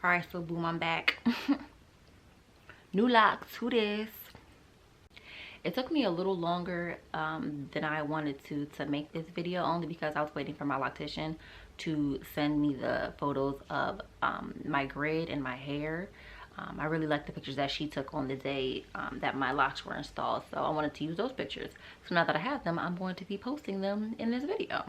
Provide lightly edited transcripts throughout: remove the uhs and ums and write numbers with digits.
All right, so boom, I'm back. New locks, who this? It took me a little longer than I wanted to make this video, only because I was waiting for my loctician to send me the photos of my grid and my hair. I really liked the pictures that she took on the day that my locks were installed, so I wanted to use those pictures. So now that I have them, I'm going to be posting them in this video.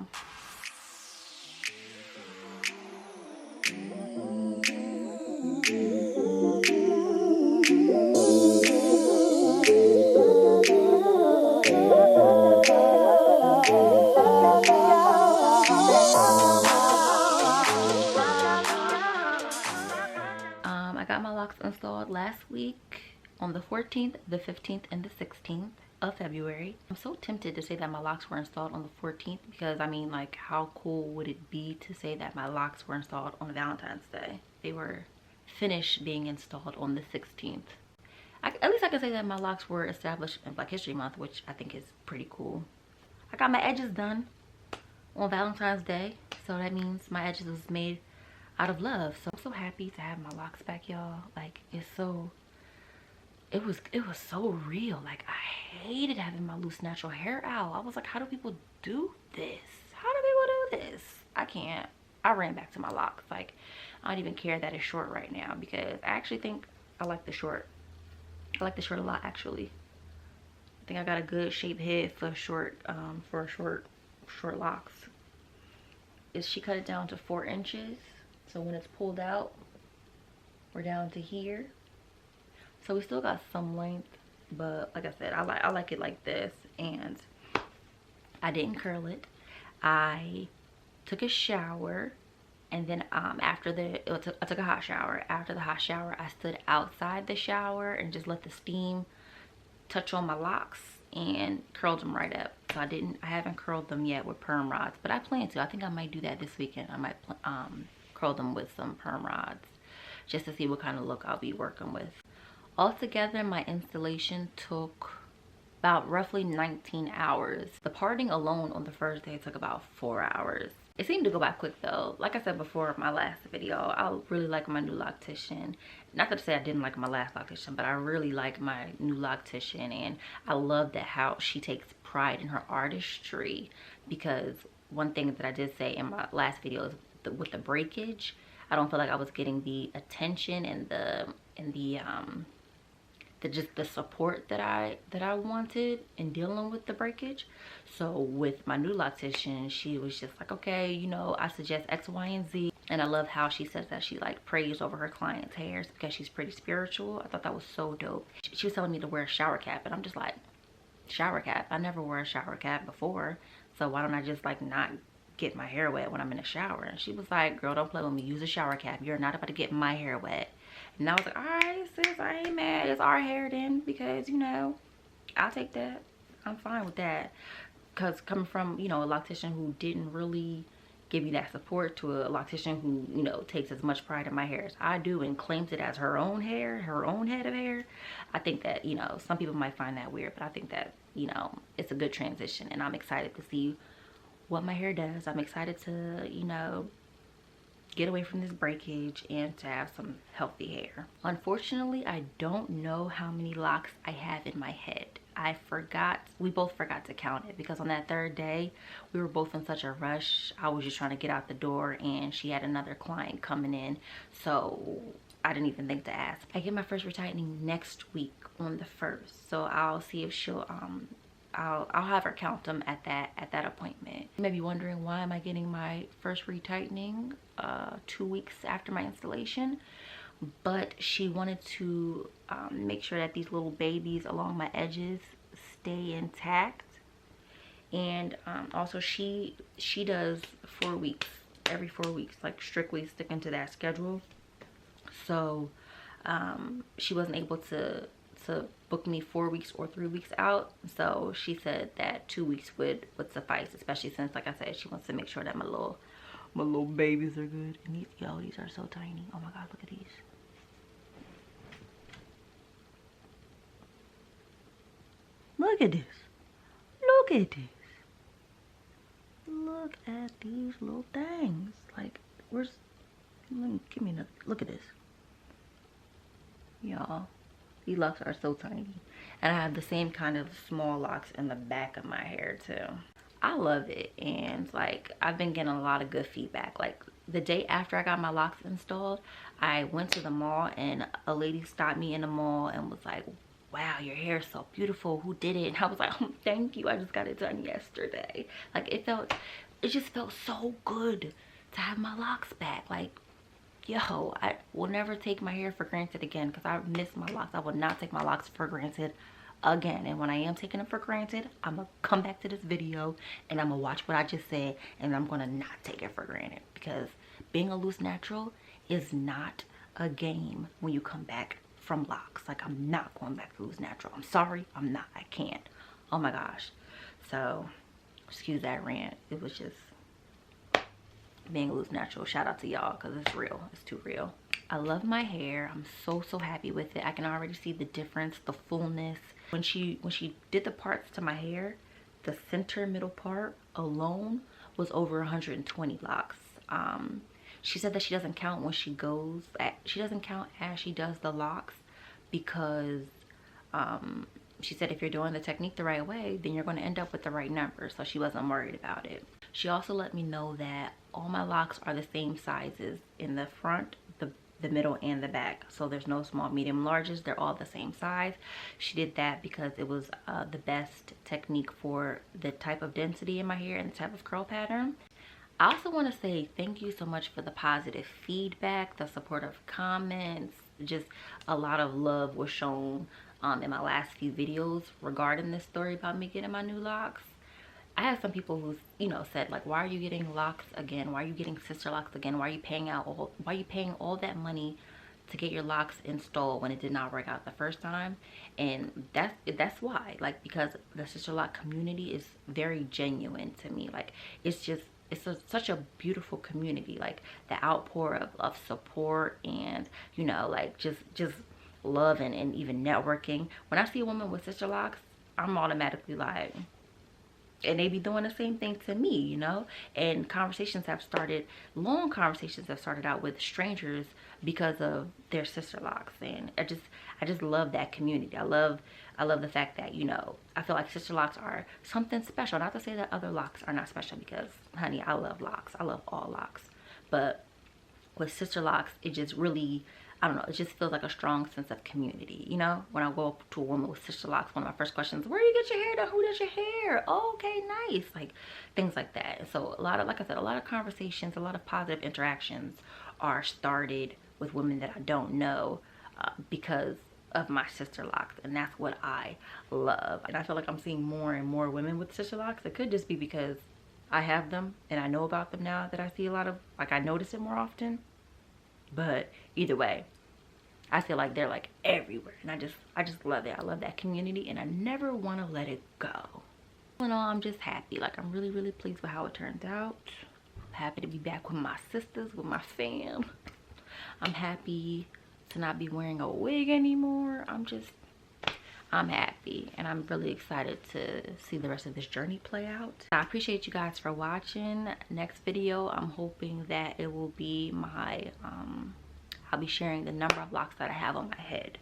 I got my locks installed last week on the 14th, the 15th, and the 16th of February. I'm so tempted to say that my locks were installed on the 14th because, I mean, like, how cool would it be to say that my locks were installed on Valentine's Day? They were finished being installed on the 16th. At least I can say that my locks were established in Black History Month, which I think is pretty cool. I got my edges done on Valentine's Day, so that means my edges was made out of love. So I'm so happy to have my locks back, y'all. Like, it was so real. Like, I hated having my loose natural hair out. I was like, how do people do this? How do people do this? I can't. I ran back to my locks. Like, I don't even care that it's short right now, because I actually think I like the short. I like the short a lot, actually. I think I got a good shaped head for short locks. She cut it down to 4 inches. So when it's pulled out, we're down to here. So we still got some length, but like I said, I like it like this. And I didn't curl it. I took a shower, and then I took a hot shower. After the hot shower, I stood outside the shower and just let the steam touch on my locks and curled them right up. So I haven't curled them yet with perm rods, but I plan to. I think I might do that this weekend. I might curl them with some perm rods just to see what kind of look I'll be working with. Altogether, my installation took about roughly 19 hours. The parting alone on the first day took about 4 hours. It seemed to go by quick though. Like I said before my last video, I really like my new loctician. Not to say I didn't like my last loctician, but I really like my new loctician, and I love that how she takes pride in her artistry. Because one thing that I did say in my last video is with the breakage, I don't feel like I was getting the attention and just the support that I wanted in dealing with the breakage. So with my new loctician, she was just like, okay, you know, I suggest X, Y, and Z. And I love how she says that she like prays over her clients' hairs because she's pretty spiritual. I thought that was so dope. She was telling me to wear a shower cap, and I'm just like, shower cap? I never wore a shower cap before, so why don't I just like not get my hair wet when I'm in the shower? And she was like, girl, don't play with me, use a shower cap, you're not about to get my hair wet. And I was like, all right, sis, I ain't mad. It's our hair then, because, you know, I'll take that. I'm fine with that. Because coming from, you know, a loctician who didn't really give me that support, to a loctician who, you know, takes as much pride in my hair as I do and claims it as her own hair, her own head of hair, I think that, you know, some people might find that weird, but I think that, you know, it's a good transition, and I'm excited to see what my hair does. I'm excited to, you know, get away from this breakage and to have some healthy hair. Unfortunately, I don't know how many locks I have in my head. We both forgot to count it, because on that third day, we were both in such a rush. I was just trying to get out the door, and she had another client coming in, so I didn't even think to ask. I get my first retightening next week on the 1st, so I'll see if she'll I'll have her count them at that appointment. You may be wondering, why am I getting my first retightening 2 weeks after my installation? But she wanted to make sure that these little babies along my edges stay intact. And also she does 4 weeks, every 4 weeks, like strictly sticking to that schedule. So she wasn't able to book me 4 weeks or 3 weeks out, so she said that 2 weeks would suffice, especially since, like I said, she wants to make sure that my little babies are good. And these are so tiny. Oh my god, look at these. Look at this. Look at this. Look at these little things. Like, give me another look at this. y'all. These locks are so tiny. And I have the same kind of small locks in the back of my hair too. I love it, and like I've been getting a lot of good feedback. Like the day after I got my locks installed, I went to the mall and a lady stopped me in the mall and was like, wow, your hair is so beautiful, who did it? And I was like, oh, thank you, I just got it done yesterday. Like it just felt so good to have my locks back. Like, yo, I will never take my hair for granted again, because I miss my locks. I will not take my locks for granted again. And when I am taking them for granted, I'm gonna come back to this video and I'm gonna watch what I just said, and I'm gonna not take it for granted, because being a loose natural is not a game when you come back from locks. Like, I'm not going back to loose natural. I'm sorry, I'm not. I can't. Oh my gosh. So excuse that rant. It was just being a loose natural. Shout out to y'all, because it's real. It's too real. I love my hair. I'm so happy with it. I can already see the difference, the fullness. When she did the parts to my hair, the center middle part alone was over 120 locks. She said that she doesn't count when she goes she doesn't count as she does the locks, because she said if you're doing the technique the right way, then you're going to end up with the right number. So she wasn't worried about it. She also let me know that all my locks are the same sizes in the front, the middle, and the back. So there's no small, medium, larges. They're all the same size. She did that because it was the best technique for the type of density in my hair and the type of curl pattern. I also want to say thank you so much for the positive feedback, the supportive comments. Just a lot of love was shown in my last few videos regarding this story about me getting my new locks. I had some people who, you know, said like, why are you getting locks again? Why are you getting Sisterlocks again? Why are you paying all that money to get your locks installed when it did not work out the first time? And that's why, like, because the Sisterlock community is very genuine to me. Like, it's such a beautiful community. Like, the outpour of support and, you know, like just love and even networking. When I see a woman with Sisterlocks, I'm automatically like, and they be doing the same thing to me, you know. And long conversations have started out with strangers because of their Sisterlocks. And I just love that community. I love the fact that, you know, I feel like Sisterlocks are something special. Not to say that other locks are not special, because honey, I love locks. I love all locks. But with Sisterlocks, it just really, I don't know, it just feels like a strong sense of community, you know. When I go up to a woman with Sisterlocks, one of my first questions, where do you get your hair done? Who does your hair? Oh, okay, nice. Like, things like that. And so a lot of, like I said, a lot of conversations, a lot of positive interactions are started with women that I don't know because of my Sisterlocks. And that's what I love. And I feel like I'm seeing more and more women with Sisterlocks. It could just be because I have them and I know about them now, that I see a lot of, like, I notice it more often. But either way, I feel like they're like everywhere, and I just love it. I love that community, and I never want to let it go. All in all, I'm just happy. Like, I'm really pleased with how it turned out. I'm happy to be back with my sisters, with my fam. I'm happy to not be wearing a wig anymore. I'm happy, and I'm really excited to see the rest of this journey play out. I appreciate you guys for watching. Next video, I'm hoping that it will be my I'll be sharing the number of locks that I have on my head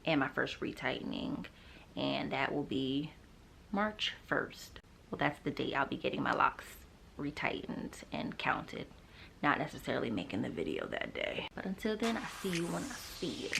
and my first retightening, and that will be March 1st. Well, that's the date I'll be getting my locks retightened and counted, not necessarily making the video that day. But until then, I see you when I see you.